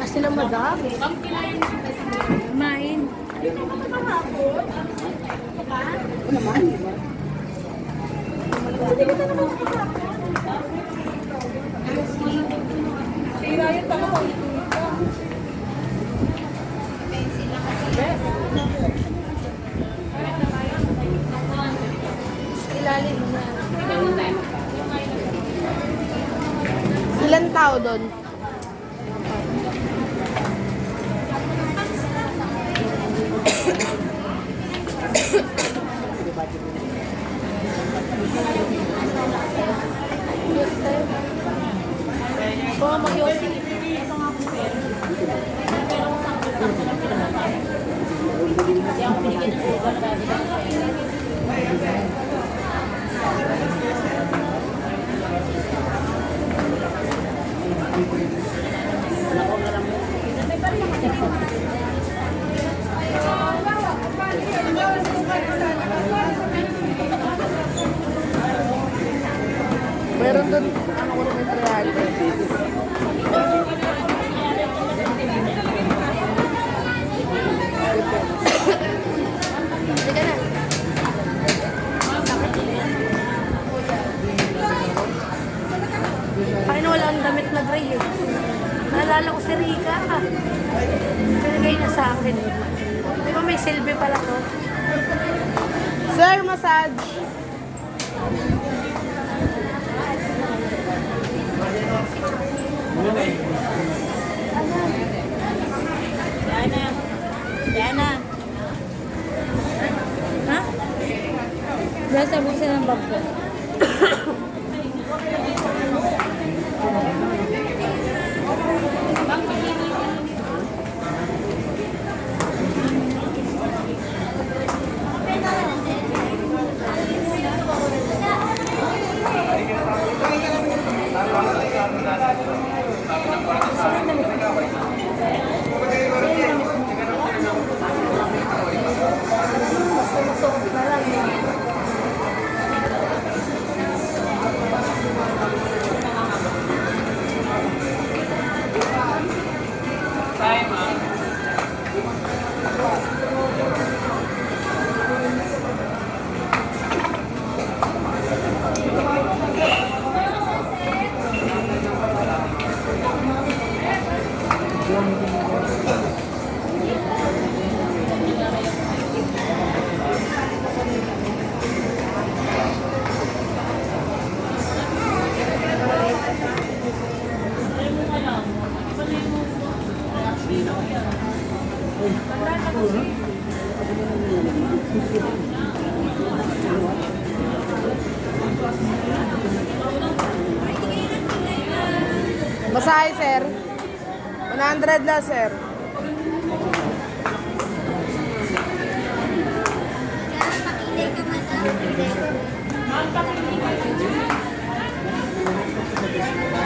Kasi lang madami. Kumain. Sira yun pa ako. Ilalim na. Ilan tao doon? Oh, mag-yosi. Meron doon, ano ko naman 300. Sige na. Paano wala ang damit na gray eh? Naalala ko si Rika. Pinagay na sa akin. Di ba may silbi pala to? Sir, massage. Diana. Ha? Basta mo siya ng bag ko. Basahe, sir. 100 na, sir. Pakilay ka, madam. Pakilay ka.